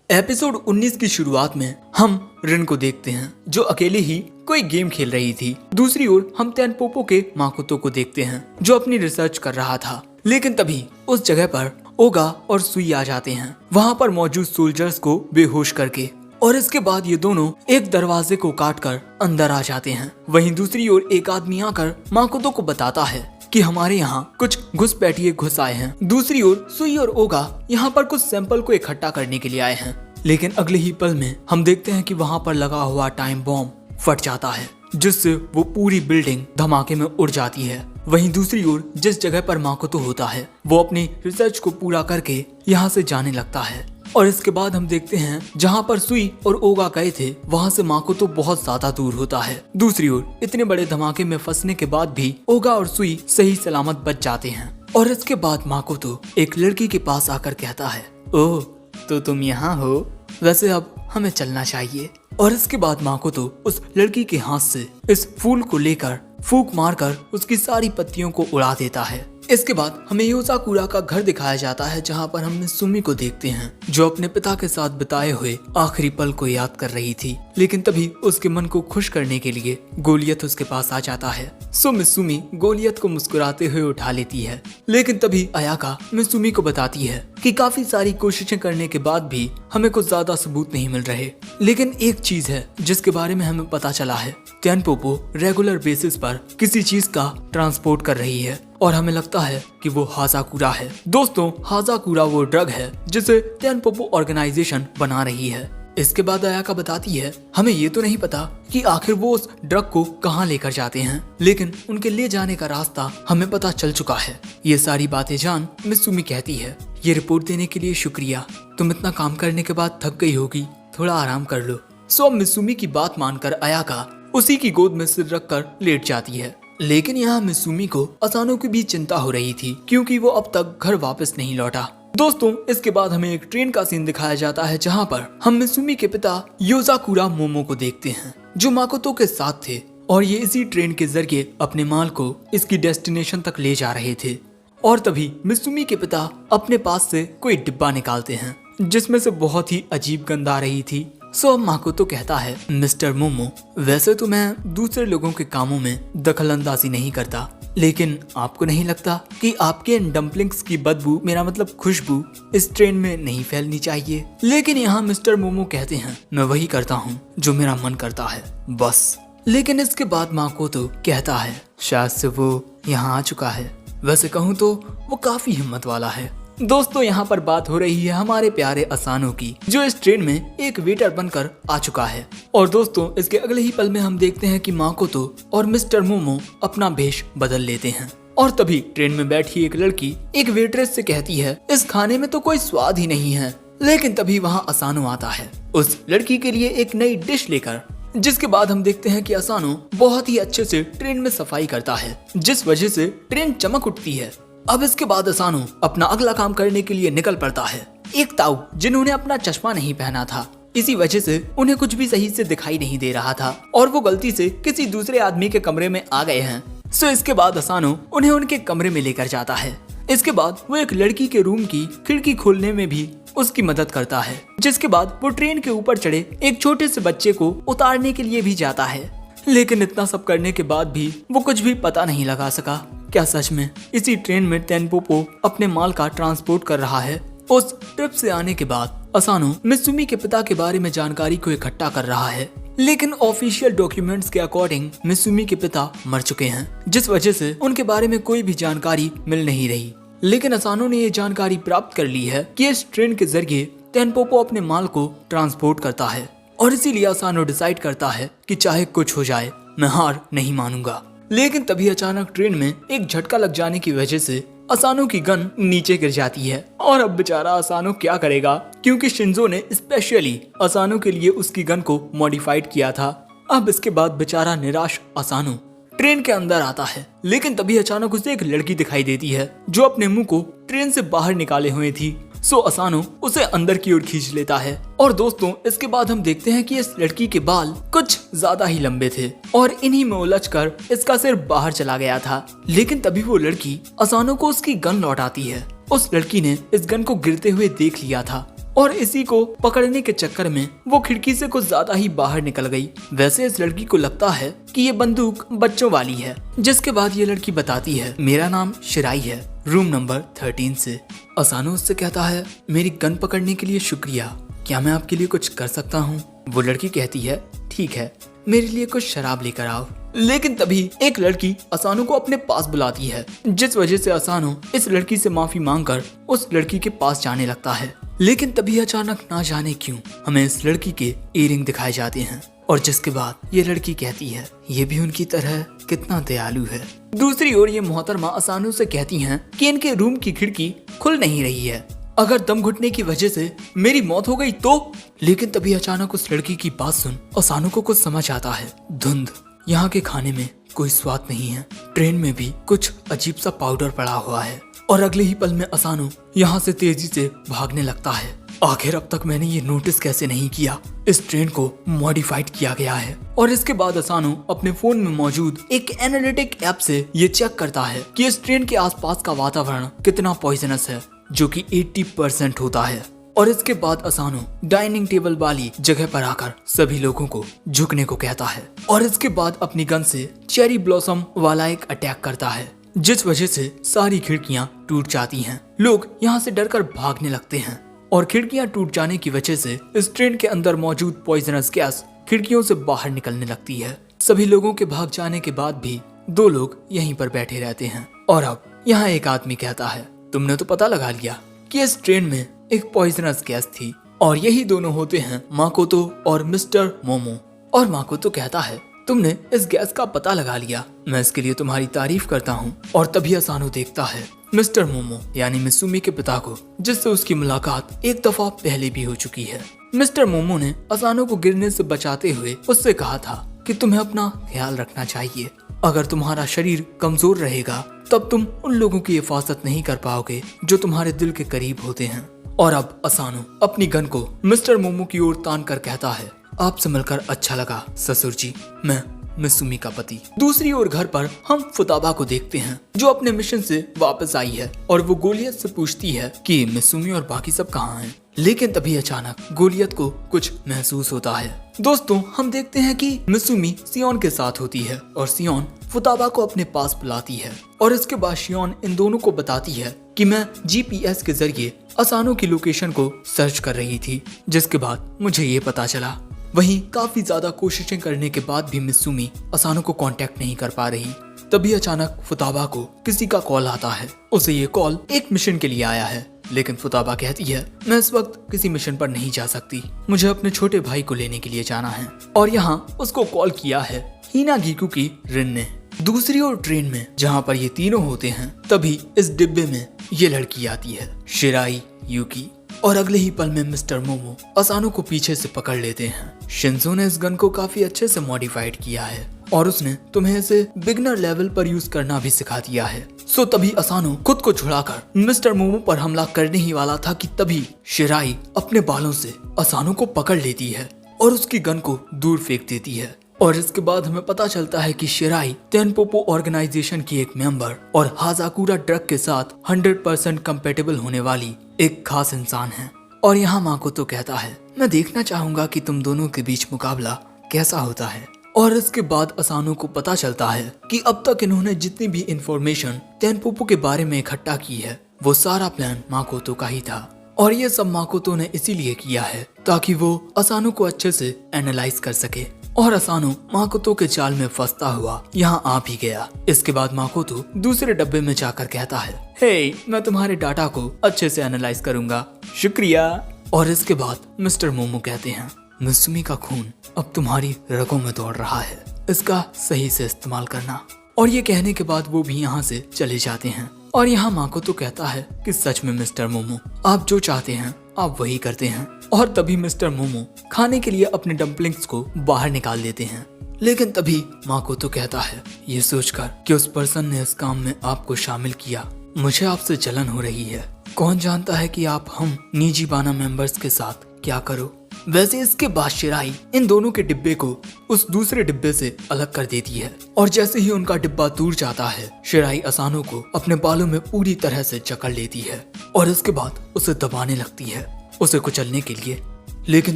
Episode 19 की शुरुआत में हम रिन को देखते हैं जो अकेले ही कोई गेम खेल रही थी। दूसरी ओर हम तेनपोपो के माकोतो को देखते हैं जो अपनी रिसर्च कर रहा था। लेकिन तभी उस जगह पर ओगा और सुई आ जाते हैं, वहाँ पर मौजूद सोल्जर्स को बेहोश करके, और इसके बाद ये दोनों एक दरवाजे को काटकर अंदर आ जाते हैं। वहीं दूसरी ओर एक आदमी आकर माकोतो को बताता है कि हमारे यहाँ कुछ घुसपैठिए घुस आए हैं। दूसरी ओर सुई और ओगा यहाँ पर कुछ सैंपल को इकट्ठा करने के लिए आए हैं। लेकिन अगले ही पल में हम देखते हैं कि वहाँ पर लगा हुआ टाइम बॉम्ब फट जाता है, जिससे वो पूरी बिल्डिंग धमाके में उड़ जाती है। वहीं दूसरी ओर जिस जगह पर माकोतो होता है वो अपनी रिसर्च को पूरा करके यहाँ से जाने लगता है। और इसके बाद हम देखते हैं जहाँ पर सुई और ओगा गए थे वहाँ से माकोतो बहुत ज्यादा दूर होता है। दूसरी ओर इतने बड़े धमाके में फंसने के बाद भी ओगा और सुई सही सलामत बच जाते हैं। और इसके बाद माकोतो एक लड़की के पास आकर कहता है, ओह तो तुम यहाँ हो, वैसे अब हमें चलना चाहिए। और इसके बाद माकोतो उस लड़की के हाथ से इस फूल को लेकर फूंक मारकर उसकी सारी पत्तियों को उड़ा देता है। इसके बाद हमें योसाकुरा का घर दिखाया जाता है जहाँ पर हम मित्सुमी को देखते हैं जो अपने पिता के साथ बिताए हुए आखिरी पल को याद कर रही थी। लेकिन तभी उसके मन को खुश करने के लिए गोलियत उसके पास आ जाता है। सो मित्सुमी गोलियत को मुस्कुराते हुए उठा लेती है। लेकिन तभी अयाका मित्सुमी को बताती है कि काफी सारी कोशिशें करने के बाद भी हमें कुछ ज्यादा सबूत नहीं मिल रहे। लेकिन एक चीज है जिसके बारे में हमें पता चला है, तेनपोपो रेगुलर बेसिस पर किसी चीज का ट्रांसपोर्ट कर रही है और हमें लगता है कि वो हाजाकुरा है। दोस्तों, हाजाकुरा वो ड्रग है जिसे तेनपोपो ऑर्गेनाइजेशन बना रही है। इसके बाद अयाका बताती है हमें ये तो नहीं पता कि आखिर वो उस ड्रग को कहाँ लेकर जाते हैं, लेकिन उनके ले जाने का रास्ता हमें पता चल चुका है। ये सारी बातें जान मित्सुमी कहती है, ये रिपोर्ट देने के लिए शुक्रिया, तुम इतना काम करने के बाद थक गई होगी, थोड़ा आराम कर लो। सो मित्सुमी की बात मानकर अयाका उसी की गोद में सिर रखकर लेट जाती है। लेकिन यहाँ मित्सुमी को असानो की भी चिंता हो रही थी क्योंकि वो अब तक घर वापस नहीं लौटा। दोस्तों, इसके बाद हमें एक ट्रेन का सीन दिखाया जाता है जहाँ पर हम मित्सुमी के पिता योसाकुरा मोमो को देखते हैं जो माकोतो के साथ थे और ये इसी ट्रेन के जरिए अपने माल को इसकी डेस्टिनेशन तक ले जा रहे थे। और तभी मित्सुमी के पिता अपने पास से कोई डिब्बा निकालते हैं जिसमें से बहुत ही अजीब गंध आ रही थी। सो माकोतो कहता है, मिस्टर मोमो, वैसे तो मैं दूसरे लोगों के कामों में दखल अंदाजी नहीं करता, लेकिन आपको नहीं लगता कि आपके इन डम्पलिंग्स की बदबू, मेरा मतलब खुशबू, इस ट्रेन में नहीं फैलनी चाहिए? लेकिन यहाँ मिस्टर मोमो कहते हैं, मैं वही करता हूँ जो मेरा मन करता है, बस। लेकिन इसके बाद माकोतो कहता है, शायद से वो यहाँ आ चुका है। वैसे कहूँ तो वो काफी हिम्मत वाला है। दोस्तों, यहाँ पर बात हो रही है हमारे प्यारे असानो की जो इस ट्रेन में एक वेटर बनकर आ चुका है। और दोस्तों, इसके अगले ही पल में हम देखते हैं कि माकोतो और मिस्टर मोमो अपना भेष बदल लेते हैं। और तभी ट्रेन में बैठी एक लड़की एक वेटरेस से कहती है, इस खाने में तो कोई स्वाद ही नहीं है। लेकिन तभी वहाँ असानो आता है उस लड़की के लिए एक नई डिश लेकर, जिसके बाद हम देखते हैं कि असानो बहुत ही अच्छे से ट्रेन में सफाई करता है जिस वजह से ट्रेन चमक उठती है। अब इसके बाद असानो अपना अगला काम करने के लिए निकल पड़ता है। एक ताऊ जिन्होंने अपना चश्मा नहीं पहना था, इसी वजह से उन्हें कुछ भी सही से दिखाई नहीं दे रहा था और वो गलती से किसी दूसरे आदमी के कमरे में आ गए हैं। सो इसके बाद असानो उन्हें उनके कमरे में लेकर जाता है। इसके बाद वो एक लड़की के रूम की खिड़की खोलने में भी उसकी मदद करता है, जिसके बाद वो ट्रेन के ऊपर चढ़े एक छोटे से बच्चे को उतारने के लिए भी जाता है। लेकिन इतना सब करने के बाद भी वो कुछ भी पता नहीं लगा सका क्या सच में इसी ट्रेन में तेनपोपो अपने माल का ट्रांसपोर्ट कर रहा है। उस ट्रिप से आने के बाद असानो मित्सुमी के पिता के बारे में जानकारी को इकट्ठा कर रहा है, लेकिन ऑफिशियल डॉक्यूमेंट्स के अकॉर्डिंग मित्सुमी के पिता मर चुके हैं, जिस वजह से उनके बारे में कोई भी जानकारी मिल नहीं रही। लेकिन असानो ने ये जानकारी प्राप्त कर ली है कि इस ट्रेन के जरिए तेनपोपो अपने माल को ट्रांसपोर्ट करता है और इसीलिए असानो डिसाइड करता है कि चाहे कुछ हो जाए मैं हार नहीं मानूंगा। लेकिन तभी अचानक ट्रेन में एक झटका लग जाने की वजह से असानो की गन नीचे गिर जाती है और अब बेचारा असानो क्या करेगा, क्योंकि शिंजो ने स्पेशली असानो के लिए उसकी गन को मॉडिफाइड किया था। अब इसके बाद बेचारा निराश असानो ट्रेन के अंदर आता है, लेकिन तभी अचानक उसे एक लड़की दिखाई देती है जो अपने मुंह को ट्रेन से बाहर निकाले हुए थी। सो असानो उसे अंदर की ओर खींच लेता है। और दोस्तों, इसके बाद हम देखते हैं कि इस लड़की के बाल कुछ ज्यादा ही लंबे थे और इन्हीं में उलझकर इसका सिर बाहर चला गया था। लेकिन तभी वो लड़की असानो को उसकी गन लौटाती है। उस लड़की ने इस गन को गिरते हुए देख लिया था और इसी को पकड़ने के चक्कर में वो खिड़की से कुछ ज्यादा ही बाहर निकल गई। वैसे इस लड़की को लगता है कि ये बंदूक बच्चों वाली है, जिसके बाद ये लड़की बताती है मेरा नाम शिराई है, रूम नंबर 13 से। असानो उससे कहता है मेरी गन पकड़ने के लिए शुक्रिया, क्या मैं आपके लिए कुछ कर सकता हूँ? वो लड़की कहती है ठीक है, मेरे लिए कुछ शराब लेकर आओ। लेकिन तभी एक लड़की असानो को अपने पास बुलाती है, जिस वजह से असानो इस लड़की से माफी मांगकर उस लड़की के पास जाने लगता है। लेकिन तभी अचानक ना जाने क्यों हमें इस लड़की के इयररिंग दिखाए जाते हैं, और जिसके बाद ये लड़की कहती है ये भी उनकी तरह कितना दयालु है। दूसरी ओर ये मोहतरमा असानो से कहती हैं कि इनके रूम की खिड़की खुल नहीं रही है, अगर दम घुटने की वजह से मेरी मौत हो गई तो। लेकिन तभी अचानक उस लड़की की बात सुन असानो को कुछ समझ आता है। धुंध, यहाँ के खाने में कोई स्वाद नहीं है, ट्रेन में भी कुछ अजीब सा पाउडर पड़ा हुआ है, और अगले ही पल में असानो यहाँ से तेजी से भागने लगता है। आखिर अब तक मैंने ये नोटिस कैसे नहीं किया, इस ट्रेन को मॉडिफाइड किया गया है। और इसके बाद असानो अपने फोन में मौजूद एक एनालिटिक ऐप से ये चेक करता है कि इस ट्रेन के आसपास का वातावरण कितना पॉइजनस है, जो कि 80% होता है। और इसके बाद असानो डाइनिंग टेबल वाली जगह पर आकर सभी लोगों को झुकने को कहता है, और इसके बाद अपनी गन से चेरी ब्लॉसम वाला एक अटैक करता है, जिस वजह से सारी खिड़कियां टूट जाती हैं। लोग यहाँ से डरकर भागने लगते हैं, और खिड़कियां टूट जाने की वजह से इस ट्रेन के अंदर मौजूद पॉइजनस गैस खिड़कियों से बाहर निकलने लगती है। सभी लोगों के भाग जाने के बाद भी 2 लोग यहीं पर बैठे रहते हैं। और अब यहाँ एक आदमी कहता है तुमने तो पता लगा लिया कि इस ट्रेन में एक पॉइजनस गैस थी, और यही दोनों होते हैं माकोतो और मिस्टर मोमो। और माकोतो कहता है तुमने इस गैस का पता लगा लिया, मैं इसके लिए तुम्हारी तारीफ करता हूँ। और तभी असानो देखता है मिस्टर मोमो यानी मिसुमी के पिता को, जिससे उसकी मुलाकात एक दफा पहले भी हो चुकी है। मिस्टर मोमो ने असानो को गिरने से बचाते हुए उससे कहा था कि तुम्हें अपना ख्याल रखना चाहिए, अगर तुम्हारा शरीर कमजोर रहेगा तब तुम उन लोगों की हिफाजत नहीं कर पाओगे जो तुम्हारे दिल के करीब होते हैं। और अब असानो अपनी गन को मिस्टर मोमो की ओर तान कर कहता है आपसे मिलकर अच्छा लगा ससुर जी, मैं मिसुमी का पति। दूसरी ओर घर पर हम फुताबा को देखते हैं, जो अपने मिशन से वापस आई है, और वो गोलियत से पूछती है कि मिसुमी और बाकी सब कहाँ हैं। लेकिन तभी अचानक गोलियत को कुछ महसूस होता है। दोस्तों, हम देखते हैं कि मिसुमी सियोन के साथ होती है, और सियोन फुताबा को अपने पास बुलाती है, और इसके बाद सियोन इन दोनों को बताती है कि मैं जीपीएस के जरिए असानो की लोकेशन को सर्च कर रही थी, जिसके बाद मुझे ये पता चला। वहीं काफी ज्यादा कोशिशें करने के बाद भी मिसुमी असानो को कांटेक्ट नहीं कर पा रही। तभी अचानक फुताबा को किसी का कॉल आता है। उसे ये कॉल एक मिशन के लिए आया है, लेकिन फुताबा कहती है मैं इस वक्त किसी मिशन पर नहीं जा सकती, मुझे अपने छोटे भाई को लेने के लिए जाना है। और यहाँ उसको कॉल किया है हिनागिकु की रिन ने। दूसरी ओर ट्रेन में जहाँ पर ये तीनों होते हैं, तभी इस डिब्बे में ये लड़की आती है, शिराई युकी। और अगले ही पल में मिस्टर मोमो असानो को पीछे से पकड़ लेते हैं। शिंजो ने इस गन को काफी अच्छे से मॉडिफाइड किया है, और उसने तुम्हें इसे बिगनर लेवल पर यूज करना भी सिखा दिया है। सो तभी असानो खुद को छुड़ाकर मिस्टर मोमो पर हमला करने ही वाला था कि तभी शिराई अपने बालों से असानो को पकड़ लेती है और उसकी गन को दूर फेंक देती है। और इसके बाद हमें पता चलता है कि शिराई तेनपोपो ऑर्गेनाइजेशन की एक मेंबर और हाजाकुरा ड्रग के साथ 100% कंपेटेबल होने वाली एक खास इंसान है। और यहाँ माकोतो कहता है मैं देखना चाहूंगा कि तुम दोनों के बीच मुकाबला कैसा होता है। और इसके बाद असानो को पता चलता है कि अब तक इन्होंने जितनी भी इंफॉर्मेशन तेनपोपो के बारे में इकट्ठा की है, वो सारा प्लान माकोतो का ही था। और ये सब माकोतो ने इसीलिए किया है ताकि वो असानो को अच्छे से एनालाइज कर सके। और असानो माकोतो के जाल में फंसता हुआ यहाँ आ भी गया। इसके बाद माकोतो दूसरे डब्बे में जाकर कहता है हे, मैं तुम्हारे डाटा को अच्छे से एनालाइज करूंगा, शुक्रिया। और इसके बाद मिस्टर मोमो कहते हैं मिसुमी का खून अब तुम्हारी रगों में दौड़ रहा है, इसका सही से इस्तेमाल करना। और ये कहने के बाद वो भी यहाँ से चले जाते हैं। और यहाँ माकोतो कहता है कि सच में मिस्टर मोमो, आप जो चाहते हैं आप वही करते हैं। और तभी मिस्टर मोमो खाने के लिए अपने डम्पलिंग्स को बाहर निकाल देते हैं। लेकिन तभी माकोतो कहता है ये सोचकर कि उस पर्सन ने इस काम में आपको शामिल किया, मुझे आपसे जलन हो रही है। कौन जानता है कि आप हम निजीबाना मेंबर्स के साथ क्या करो। वैसे इसके बाद शिराई इन दोनों के डिब्बे को उस दूसरे डिब्बे से अलग कर देती है। और जैसे ही उनका डिब्बा दूर जाता है, शिराई असानो को अपने बालों में पूरी तरह से जकड़ लेती है और इसके बाद उसे दबाने लगती है। उसे कुचलने के लिए। लेकिन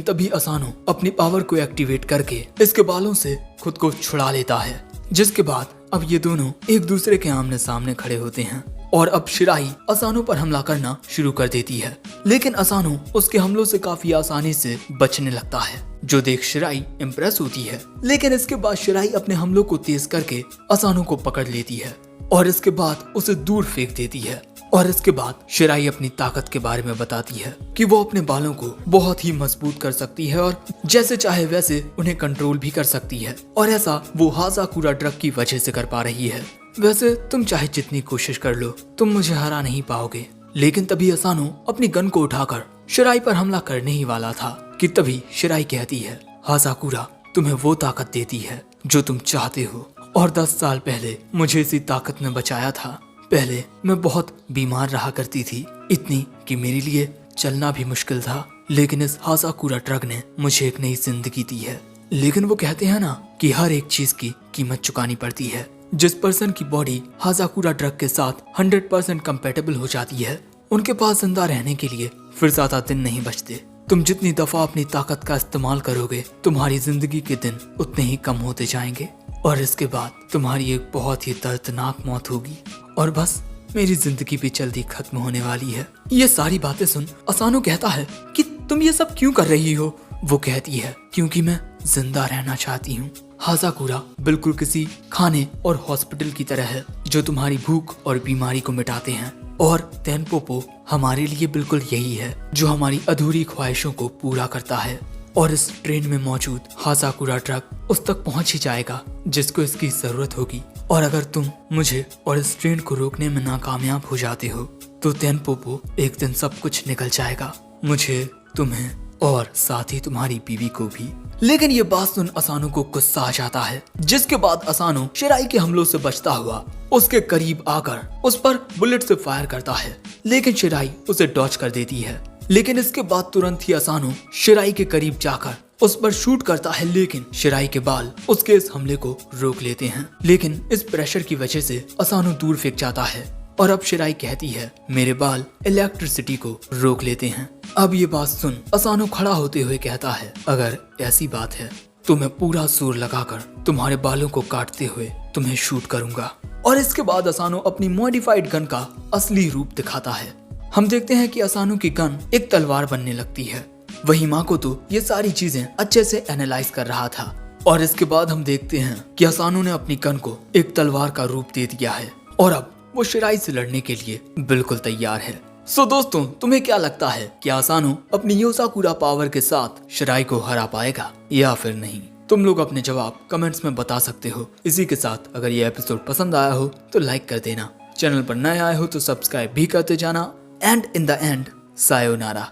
तभी असानो अपनी पावर को एक्टिवेट करके इसके बालों से खुद को छुड़ा लेता है, जिसके बाद अब ये दोनों एक दूसरे के आमने सामने खड़े होते हैं और अब शिराई असानो पर हमला करना शुरू कर देती है। लेकिन असानो उसके हमलों से काफी आसानी से बचने लगता है, जो देख शिराई इम्प्रेस होती है। लेकिन इसके बाद शिराई अपने हमलों को तेज करके असानो को पकड़ लेती है और इसके बाद उसे दूर फेंक देती है। और इसके बाद शिराई अपनी ताकत के बारे में बताती है कि वो अपने बालों को बहुत ही मजबूत कर सकती है और जैसे चाहे वैसे उन्हें कंट्रोल भी कर सकती है, और ऐसा वो हासाकुरा ड्रग की वजह से कर पा रही है। वैसे तुम चाहे जितनी कोशिश कर लो, तुम मुझे हरा नहीं पाओगे। लेकिन तभी असानो अपनी गन को उठाकर शिराई पर हमला करने ही वाला था कि तभी शिराई कहती है, हासाकुरा तुम्हें वो ताकत देती है जो तुम चाहते हो, और 10 साल पहले मुझे इसी ताकत ने बचाया था। पहले मैं बहुत बीमार रहा करती थी, इतनी कि मेरे लिए चलना भी मुश्किल था, लेकिन इस हासाकुरा ड्रग ने मुझे एक नई जिंदगी दी है। लेकिन वो कहते हैं ना कि हर एक चीज की कीमत चुकानी पड़ती है। जिस पर्सन की बॉडी हासाकुरा ड्रग के साथ 100% कंपेटेबल हो जाती है, उनके पास जिंदा रहने के लिए फिर ज्यादा दिन नहीं बचते। तुम जितनी दफा अपनी ताकत का इस्तेमाल करोगे, तुम्हारी जिंदगी के दिन उतने ही कम होते जाएंगे, और इसके बाद तुम्हारी एक बहुत ही दर्दनाक मौत होगी, और बस मेरी जिंदगी भी जल्दी खत्म होने वाली है। ये सारी बातें सुन असानो कहता है कि तुम ये सब क्यों कर रही हो? वो कहती है, क्योंकि मैं जिंदा रहना चाहती हूँ। हासाकुरा बिल्कुल किसी खाने और हॉस्पिटल की तरह है जो तुम्हारी भूख और बीमारी को मिटाते हैं, और तेनपोपो हमारे लिए बिल्कुल यही है जो हमारी अधूरी ख्वाहिशों को पूरा करता है। और इस ट्रेन में मौजूद हासाकुरा ड्रग उस तक पहुंच ही जाएगा जिसको इसकी जरूरत होगी, और अगर तुम मुझे और इस ट्रेन को रोकने में नाकामयाब हो जाते हो तो तेनपोपो एक दिन सब कुछ निकल जाएगा, मुझे, तुम्हें और साथ ही तुम्हारी बीवी को भी। लेकिन ये बात सुन असानो को गुस्सा आ जाता है, जिसके बाद असानो शिराई के हमलों से बचता हुआ उसके करीब आकर उस पर बुलेट से फायर करता है, लेकिन शिराई उसे डॉच कर देती है। लेकिन इसके बाद तुरंत ही असानो शिराई के करीब जाकर उस पर शूट करता है, लेकिन शिराई के बाल उसके इस हमले को रोक लेते हैं। लेकिन इस प्रेशर की वजह से असानो दूर फेंक जाता है, और अब शिराई कहती है, मेरे बाल इलेक्ट्रिसिटी को रोक लेते हैं। अब ये बात सुन असानो खड़ा होते हुए कहता है, अगर ऐसी बात है तो मैं पूरा जोर लगाकर तुम्हारे बालों को काटते हुए तुम्हें शूट करूंगा। और इसके बाद असानो अपनी मॉडिफाइड गन का असली रूप दिखाता है। हम देखते हैं कि असानो की गन एक तलवार बनने लगती है। वही माकोतो ये सारी चीजें अच्छे से एनालाइज कर रहा था, और इसके बाद हम देखते हैं कि असानो ने अपनी गन को एक तलवार का रूप दे दिया है, और अब वो शिराई से लड़ने के लिए बिल्कुल तैयार है। सो दोस्तों, तुम्हें क्या लगता है कि असानो अपनी योसाकुरा पावर के साथ शिराई को हरा पाएगा या फिर नहीं? तुम लोग अपने जवाब कमेंट्स में बता सकते हो। इसी के साथ अगर ये एपिसोड पसंद आया हो तो लाइक कर देना, चैनल पर नए आए हो तो सब्सक्राइब भी करते जाना, and in the end sayonara.